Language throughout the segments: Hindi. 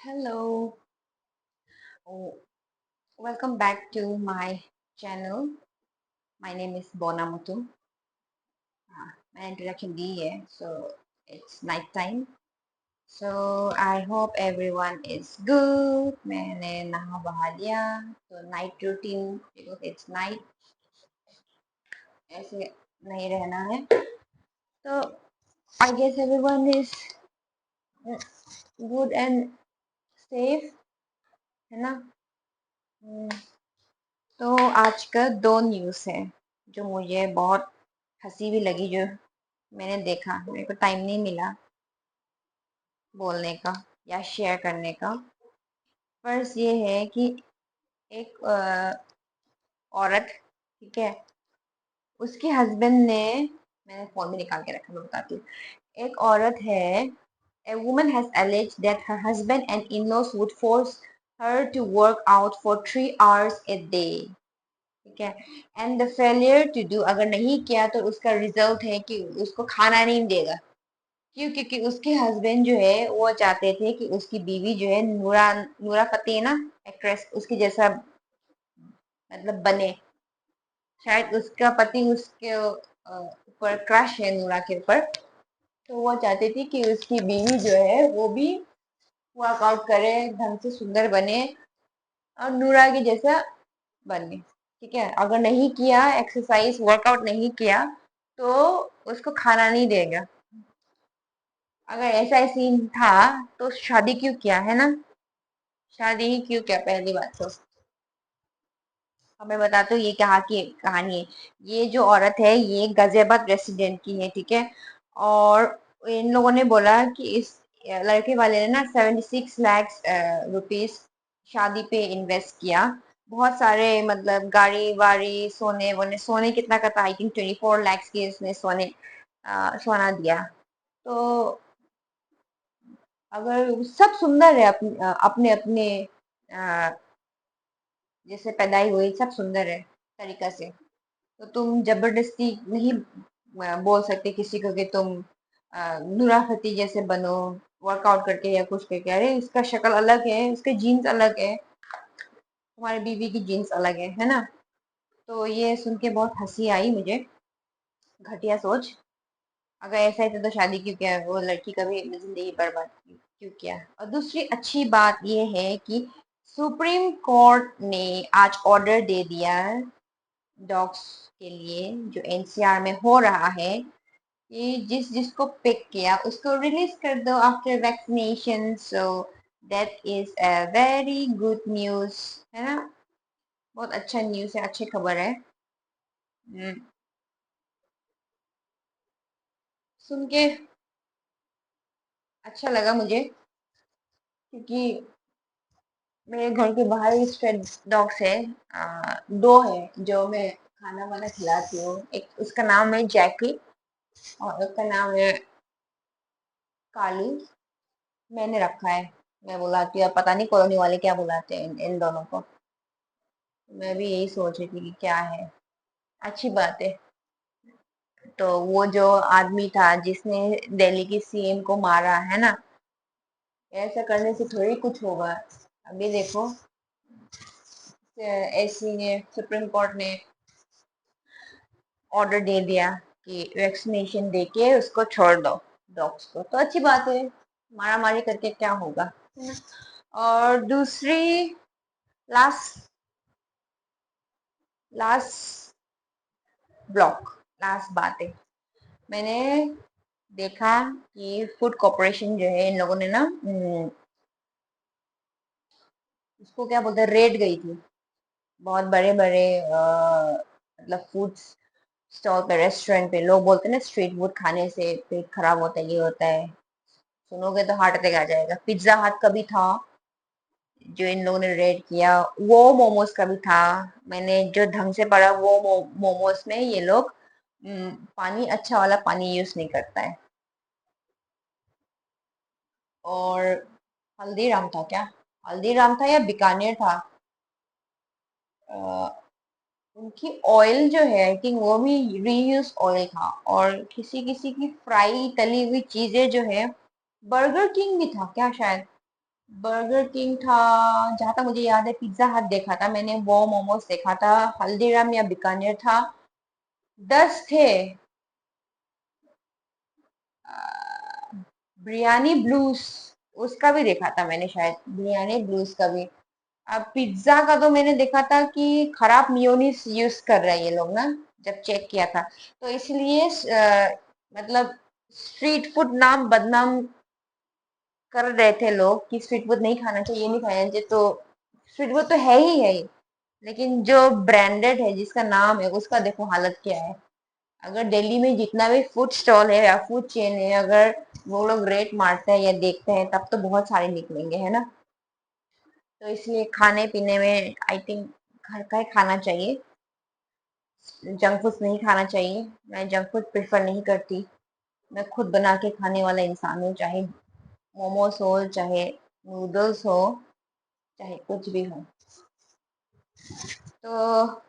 Hello, oh, welcome back to my channel. My name is Bona Mutum. मैंने इंट्रोडक्शन दी है, so it's night time. So I hope everyone is good. मैंने नहा बहा लिया, तो night routine because it's night ऐसे नहीं रहना है. So I guess everyone is good and safe, है ना? तो आज का दो न्यूज़ है जो मुझे बहुत हंसी भी लगी, जो मैंने देखा. मेरे को टाइम नहीं मिला बोलने का या शेयर करने का. फर्स्ट ये है कि एक औरत, ठीक है, उसके हस्बैंड ने, मैंने फोन में निकाल के रखा, मैं बताती हूँ. एक औरत है. A woman has alleged that her husband and in-laws would force her to work out for 3 hours a day. ठीक है. And the failure to do, अगर नहीं किया तो उसका रिजल्ट है कि उसको खाना नहीं देगा. क्यों? क्योंकि उसके हस्बैंड जो है वो चाहते थे कि उसकी बीवी जो है नूरा नूरा फतेही है ना, एक्ट्रेस, उसके जैसा मतलब बने. शायद उसका पति उसके ऊपर क्रश है, नूरा के ऊपर. तो वो चाहते थे कि उसकी बीवी जो है वो भी वर्कआउट करे, ढंग से सुंदर बने और नूरा के जैसा बने. ठीक है. अगर नहीं किया, एक्सरसाइज वर्कआउट नहीं किया, तो उसको खाना नहीं देगा. अगर ऐसा सीन था तो शादी क्यों किया, है ना? शादी ही क्यों किया, पहली बात तो. अब मैं बताती हूँ ये कहाँ की कहानी है. ये जो औरत है ये गाजियाबाद रेसिडेंट की है, ठीक है. और इन लोगों ने बोला कि इस लड़के वाले ने ना 76 लाख रुपीस शादी पे इन्वेस्ट किया. बहुत सारे मतलब गाड़ी वाड़ी, सोने वोने. सोने कितना का था? आई थिंक 24 लाख की इसने सोना दिया. तो अगर सब सुंदर है अपने अपने जैसे पैदाई हुई, सब सुंदर है तरीका से, तो तुम जबरदस्ती नहीं बोल सकते किसी को कि तुम नूरा फतेही जैसे बनो वर्कआउट करके या कुछ करके. अरे इसका शक्ल अलग है, इसके जीन्स अलग है, तुम्हारी बीवी की जीन्स अलग है ना? तो ये सुन के बहुत हंसी आई मुझे. घटिया सोच. अगर ऐसा ही था तो शादी क्यों किया, वो लड़की कभी जिंदगी बर्बाद क्यों किया. और दूसरी अच्छी बात ये है कि सुप्रीम कोर्ट ने आज ऑर्डर दे दिया डॉग्स के लिए, जो एनसीआर में हो रहा है, कि जिस जिसको पिक किया उसको रिलीज कर दो after vaccination. So that is a very good news, है ना? बहुत अच्छा न्यूज है, अच्छी खबर है. हम्म, सुन के अच्छा लगा मुझे, क्योंकि मेरे घर के बाहर ही स्ट्रीट डॉग्स है. दो है जो मैं खाना वाना खिलाती हूँ. एक उसका नाम है जैकी और एक का नाम है कालू. मैंने रखा है. मैं बुलाती हूँ, अब पता नहीं कॉलोनी वाले क्या बुलाते हैं इन दोनों को. मैं भी यही सोच रही थी कि क्या है. अच्छी बात है. तो वो जो आदमी था जिसने दिल्ली की सीएम को मारा, है ना, ऐसा करने से थोड़ी कुछ होगा. अभी देखो, ऐसी ने सुप्रीम कोर्ट ने ऑर्डर दे दिया कि वैक्सीनेशन देके उसको छोड़ दो डॉग्स को. तो अच्छी बात है. मारा मारी करके क्या होगा, है ना? और दूसरी, लास्ट लास्ट ब्लॉक, लास्ट बात है. मैंने देखा कि फूड कॉर्पोरेशन जो है, इन लोगों ने ना उसको क्या बोलते हैं, रेड गई थी. बहुत बड़े बड़े मतलब फूड स्टॉल पे, रेस्टोरेंट पे. लोग बोलते हैं ना स्ट्रीट फूड खाने से पेट खराब होता है, ये होता है. सुनोगे तो हार्ट अटैक आ जाएगा. पिज्जा हट का भी था जो इन लोगों ने रेड किया. वो मोमोज का भी था. मैंने जो ढंग से पढ़ा, वो मोमोज में ये लोग पानी, अच्छा वाला पानी यूज नहीं करता है. और हल्दीराम था क्या? हल्दीराम था या बीकानेर था? अ, उनकी ऑयल जो है आई थिंक वो भी रीयूज ऑयल था. और किसी किसी की फ्राई तली हुई चीजें जो है, बर्गर किंग भी था क्या शायद. बर्गर किंग था। जहां तक मुझे याद है पिज्जा हट देखा था मैंने, वो मोमोज देखा था, हल्दीराम या बीकानेर था। 10 थे। बिरयानी ब्लूज, उसका भी देखा था मैंने शायद, बिरयानी ब्लूज का भी। अब पिज्जा का तो मैंने देखा था कि खराब मियोनीज यूज कर रहे हैं ये लोग ना, जब चेक किया था। तो इसलिए मतलब स्ट्रीट फूड नाम बदनाम कर रहे थे लोग कि स्ट्रीट फूड नहीं खाना चाहिए, ये नहीं खाना चाहिए। तो स्ट्रीट फूड तो है ही, लेकिन जो ब्रांडेड है जिसका नाम है उसका देखो हालत क्या है। अगर दिल्ली में जितना भी फूड स्टॉल है या फूड चेन है, अगर वो लोग रेट मारते हैं या देखते हैं तब तो बहुत सारे निकलेंगे, है ना। तो इसलिए खाने पीने में आई थिंक घर का ही खाना चाहिए, जंक फूड नहीं खाना चाहिए। मैं जंक फूड प्रेफर नहीं करती। मैं खुद बना के खाने वाला इंसान हूँ, चाहे मोमोज हो, चाहे नूडल्स हो, चाहे कुछ भी हो। तो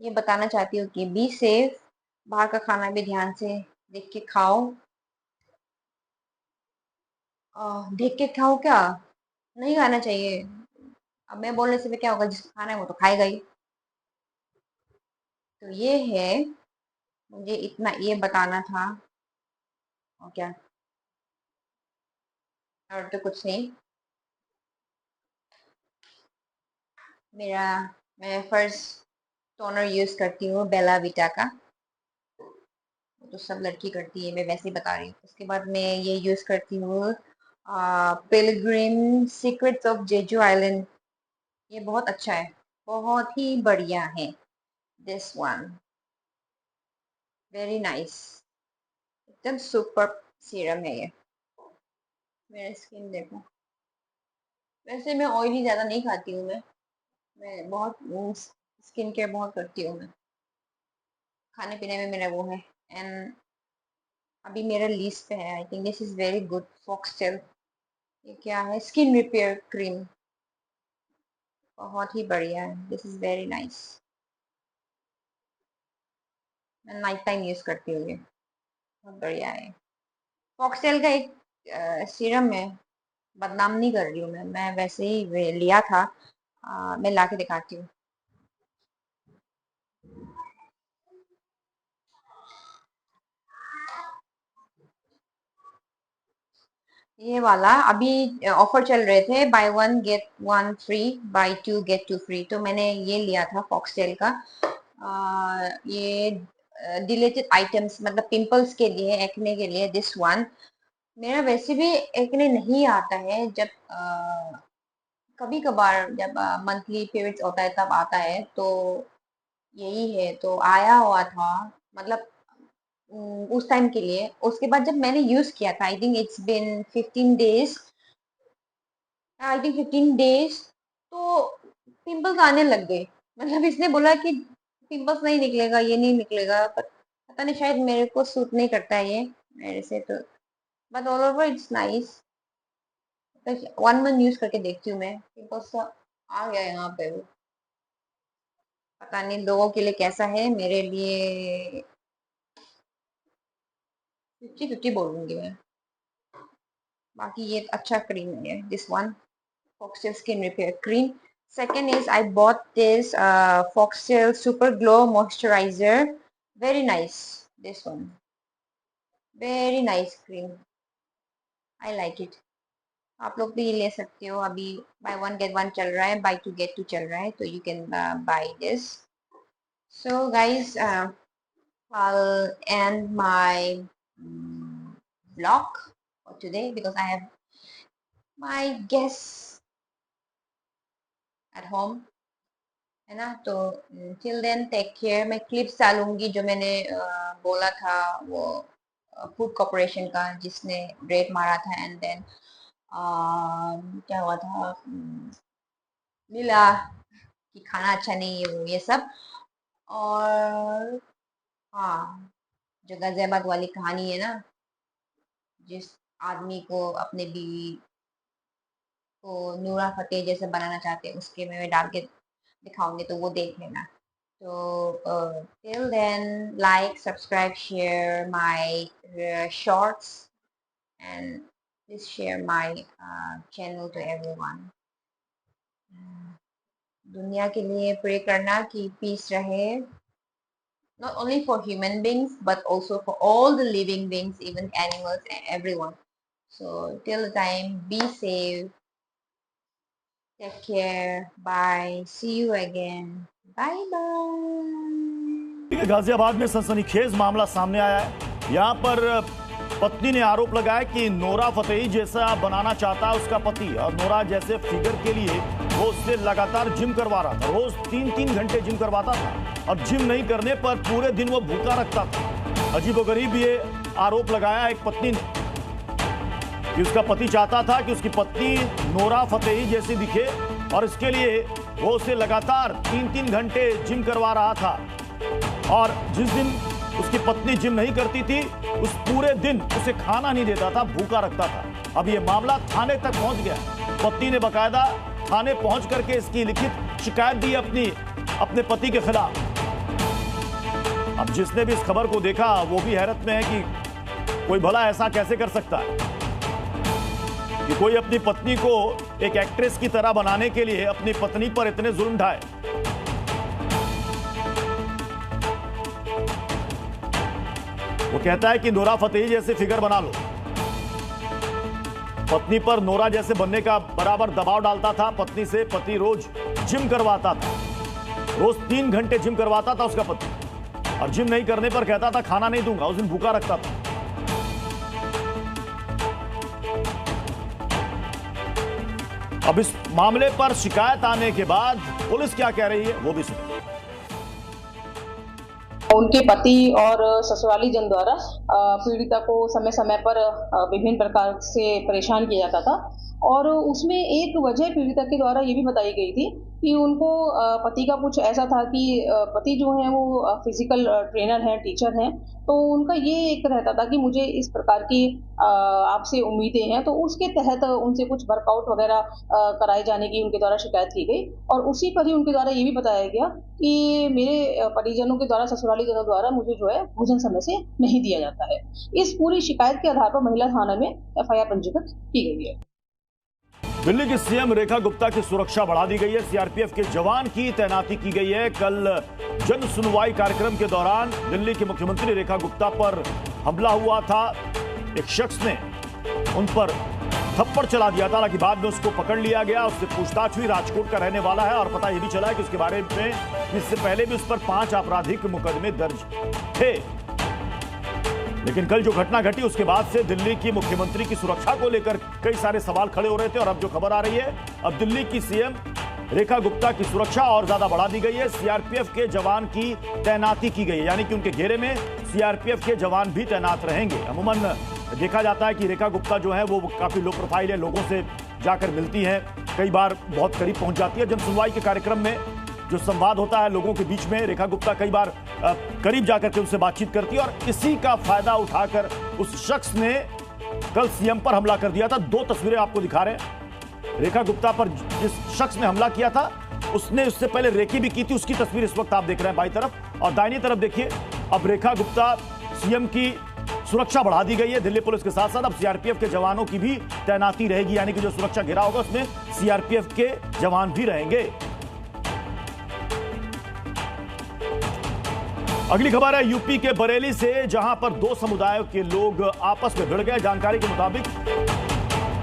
ये बताना चाहती हूँ कि बी सेफ, बाहर का खाना भी ध्यान से देख के खाओ। देख के खाओ क्या, नहीं खाना चाहिए। अब मैं बोलने से भी क्या होगा, जिसको खाना है वो तो खाएगा ही। तो ये है, मुझे इतना ये बताना था। और क्या, और तो कुछ नहीं। मेरा मैं फर्स्ट टोनर यूज करती हूँ बेला विटा का। वो तो सब लड़की करती है, मैं वैसे ही बता रही हूँ। उसके बाद मैं ये यूज करती हूँ pilgrim secrets of Jeju island. ये बहुत अच्छा है, बहुत ही बढ़िया है। दिस वन वेरी नाइस, एकदम सुपर सीरम है ये। मेरा स्किन देखो, वैसे मैं ऑयली ज्यादा नहीं खाती हूँ। मैं बहुत स्किन केयर बहुत करती हूँ मैं। खाने पीने में मेरा वो है। एंड अभी मेरा लिस्ट पे है, I think this is very good, foxtail. ये क्या है, स्किन रिपेयर क्रीम, बहुत ही बढ़िया है, दिस इज वेरी नाइस। मैं नाइट टाइम यूज करती हूँ ये, बहुत बढ़िया है। फॉक्सटेल का एक सीरम है, बदनाम नहीं कर रही हूँ मैं वैसे ही लिया था। मैं ला के दिखाती हूँ। ये वाला अभी ऑफर चल रहे थे, buy one get one free, buy two get two free, तो मैंने ये लिया था फॉक्सटेल का। ये डिलेटेड आइटम्स, मतलब पिंपल्स के लिए, एक्ने के लिए, दिस वन। मेरा वैसे भी एक्ने नहीं आता है, जब कभी कभार जब मंथली पीरियड्स होता है तब आता है, तो यही है तो आया हुआ था, मतलब उस टाइम के लिए। उसके बाद जब मैंने यूज किया था, I think it's been 15 days, I think 15 days, तो पिंपल्स आने लग गए। मतलब इसने बोला कि पिंपल्स नहीं निकलेगा, ये नहीं निकलेगा, पर पता नहीं, शायद मेरे को सूट नहीं करता है ये मेरे से तो। But all over it's nice. 1 month use करके देखती हूँ मैं, पिंपल्स तो आ गया यहाँ पे भी। पता नहीं लोगों के लिए कैसा है, मेरे लिए 50-50 बोलूंगी मैं। बाकी ये अच्छा क्रीम है this one, Foxtail Skin Repair Cream. Second is I bought this Foxtail Super Glow Moisturizer. Very nice. This one. Very nice cream. I like it. आप लोग भी ले सकते हो, अभी बाय वन गेट वन चल रहा है, बाय टू गेट टू चल रहा है, तो you can by this. So guys, I'll end my vlog for today because I have my guests at home, है ना। तो टिल देन टेक केयर। मैं क्लिप्स डालूंगी जो मैंने बोला था, वो फूड कॉर्पोरेशन का जिसने रेट मारा था, एंड देन क्या हुआ था, मिला कि खाना अच्छा नहीं है, वो ये सब। और हाँ, जो गाजियाबाद वाली कहानी है ना, जिस आदमी को अपने बीवी को नूरा फतेह जैसे बनाना चाहते हैं, उसके में मैं डाल के दिखाऊंगी, तो वो देख लेना। So till then, like, subscribe, share my shorts, and Please share my channel to everyone. दुनिया के लिए प्रे करना कि पीस रहे, not only for human beings but also for all the living beings, even animals and everyone. So till the time, be safe, take care, bye, see you again, bye bye. Ghaziabad में सनसनीखेज मामला सामने आया है। यहाँ पर पत्नी ने आरोप लगाया कि नोरा फतेही जैसा बनाना चाहता है उसका पति, और नोरा जैसे फिगर के लिए वो उससे लगातार जिम करवा रहा था। रोज 3-3 घंटे जिम करवाता था और जिम नहीं करने पर पूरे दिन वो भूखा रखता था। अजीबोगरीब ये आरोप लगाया एक पत्नी ने कि उसका पति चाहता था कि उसकी पत्नी नोरा फतेही जैसी दिखे, और इसके लिए वो उसे लगातार 3-3 घंटे जिम करवा रहा था। और जिस दिन उसकी पत्नी जिम नहीं करती थी, उस पूरे दिन उसे खाना नहीं देता था, भूखा रखता था। अब ये मामला थाने तक पहुंच गया। पत्नी ने बकायदा थाने पहुंच करके इसकी लिखित शिकायत दी अपने पति के खिलाफ। अब जिसने भी इस खबर को देखा वो भी हैरत में है कि कोई भला ऐसा कैसे कर सकता है कि कोई अपनी पत्नी को एक एक्ट्रेस की तरह बनाने के लिए अपनी पत्नी पर इतने जुल्म ढाए। वो कहता है कि नोरा फतेही जैसे फिगर बना लो। पत्नी पर नोरा जैसे बनने का बराबर दबाव डालता था पत्नी से। पति रोज जिम करवाता था, रोज 3 घंटे जिम करवाता था उसका पति, और जिम नहीं करने पर कहता था खाना नहीं दूंगा, उस दिन भूखा रखता था। अब इस मामले पर शिकायत आने के बाद पुलिस क्या कह रही है वो भी सुनिए। उनके पति और ससुराली जन द्वारा पीड़िता को समय समय पर विभिन्न प्रकार से परेशान किया जाता था, और उसमें एक वजह पीड़िता के द्वारा ये भी बताई गई थी कि उनको पति का कुछ ऐसा था कि पति जो है वो फिजिकल ट्रेनर हैं, टीचर हैं, तो उनका ये एक रहता था कि मुझे इस प्रकार की आपसे उम्मीदें हैं, तो उसके तहत उनसे कुछ वर्कआउट वगैरह कराए जाने की उनके द्वारा शिकायत की गई। और उसी पर ही उनके द्वारा ये भी बताया गया कि मेरे परिजनों के द्वारा, ससुराली जनों द्वारा मुझे जो है भोजन समय से नहीं दिया जाता है। इस पूरी शिकायत के आधार पर महिला थाना में FIR पंजीकृत की गई है। दिल्ली की सीएम रेखा गुप्ता की सुरक्षा बढ़ा दी गई है। सीआरपीएफ के जवान की तैनाती की गई है। कल जन सुनवाई कार्यक्रम के दौरान दिल्ली की मुख्यमंत्री रेखा गुप्ता पर हमला हुआ था। एक शख्स ने उन पर थप्पड़ चला दिया था, हालांकि बाद में उसको पकड़ लिया गया, उससे पूछताछ हुई। राजकोट का रहने वाला है, और पता यह भी चला है कि उसके बारे में इससे पहले भी उस पर 5 आपराधिक मुकदमे दर्ज थे। लेकिन कल जो घटना घटी उसके बाद से दिल्ली की मुख्यमंत्री की सुरक्षा को लेकर कई सारे सवाल खड़े हो रहे थे, और अब जो खबर आ रही है, अब दिल्ली की सीएम रेखा गुप्ता की सुरक्षा और ज्यादा बढ़ा दी गई है। सीआरपीएफ के जवान की तैनाती की गई है, यानी कि उनके घेरे में सीआरपीएफ के जवान भी तैनात रहेंगे। अमूमन देखा जाता है कि रेखा गुप्ता जो है वो काफी लो प्रोफाइल है, लोगों से जाकर मिलती है, कई बार बहुत करीब पहुंच जाती है। जन सुनवाई के कार्यक्रम में जो संवाद होता है लोगों के बीच में, रेखा गुप्ता कई बार करीब जाकर के उनसे बातचीत करती है, और इसी का फायदा उठाकर उस शख्स ने कल सीएम पर हमला कर दिया था। 2 तस्वीरें आपको दिखा रहे हैं। रेखा गुप्ता पर जिस शख्स ने हमला किया था उसने उससे पहले रेकी भी की थी, उसकी तस्वीर इस वक्त आप देख रहे हैं बाईं तरफ, और दाहिनी तरफ देखिए अब रेखा गुप्ता सीएम की सुरक्षा बढ़ा दी गई है दिल्ली पुलिस के साथ साथ। अब सीआरपीएफ के जवानों की भी तैनाती रहेगी, यानी कि जो सुरक्षा घेरा होगा उसमें सीआरपीएफ के जवान भी रहेंगे। अगली खबर है यूपी के बरेली से, जहां पर 2 समुदायों के लोग आपस में भिड़ गए। जानकारी के मुताबिक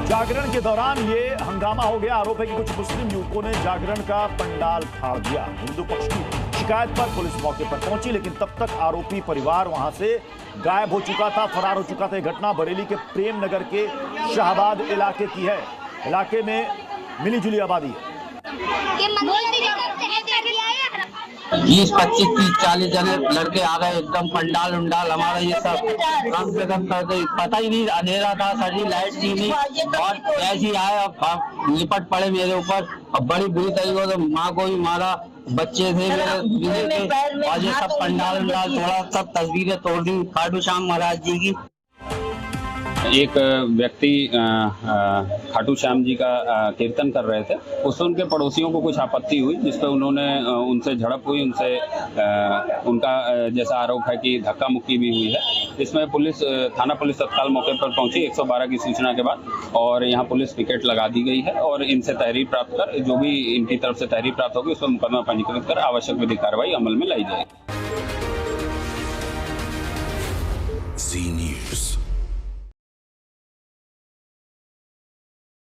जागरण के दौरान ये हंगामा हो गया। आरोप है कि कुछ मुस्लिम युवकों ने जागरण का पंडाल फाड़ दिया। हिंदू पक्ष की शिकायत पर पुलिस मौके पर पहुंची, लेकिन तब तक आरोपी परिवार वहां से गायब हो चुका था, फरार हो चुका था। यह घटना बरेली के प्रेम नगर के शाहबाद इलाके की है। इलाके में मिली जुली आबादी है। 20, 25, 30, 40 जने लड़के आ गए, एकदम पंडाल उंडाल हमारा ये सब कम से कम कर गई। पता ही नहीं, अंधेरा था, सभी लाइट थी नहीं, और ऐसे ही आए और लिपट पड़े मेरे ऊपर, और बड़ी बुरी तरीके से माँ को भी मारा, बच्चे थे मेरे थे, और ये सब पंडाल उंडाल तोड़ा, सब तस्वीरें तोड़ दी खाटू श्याम महाराज जी की। एक व्यक्ति खाटू श्याम जी का कीर्तन कर रहे थे, उससे उनके पड़ोसियों को कुछ आपत्ति हुई, जिस पर उन्होंने उनसे झड़प हुई, उनसे उनका जैसा आरोप है कि धक्का मुक्की भी हुई है। इसमें पुलिस थाना पुलिस तत्काल मौके पर पहुंची 112 की सूचना के बाद, और यहाँ पुलिस पिकेट लगा दी गई है और इनसे तहरीर प्राप्त कर जो भी इनकी तरफ से तहरीर प्राप्त होगी उस पर मुकदमा पंजीकृत कर आवश्यक विधिक कार्रवाई अमल में लाई जाएगी। Zee News।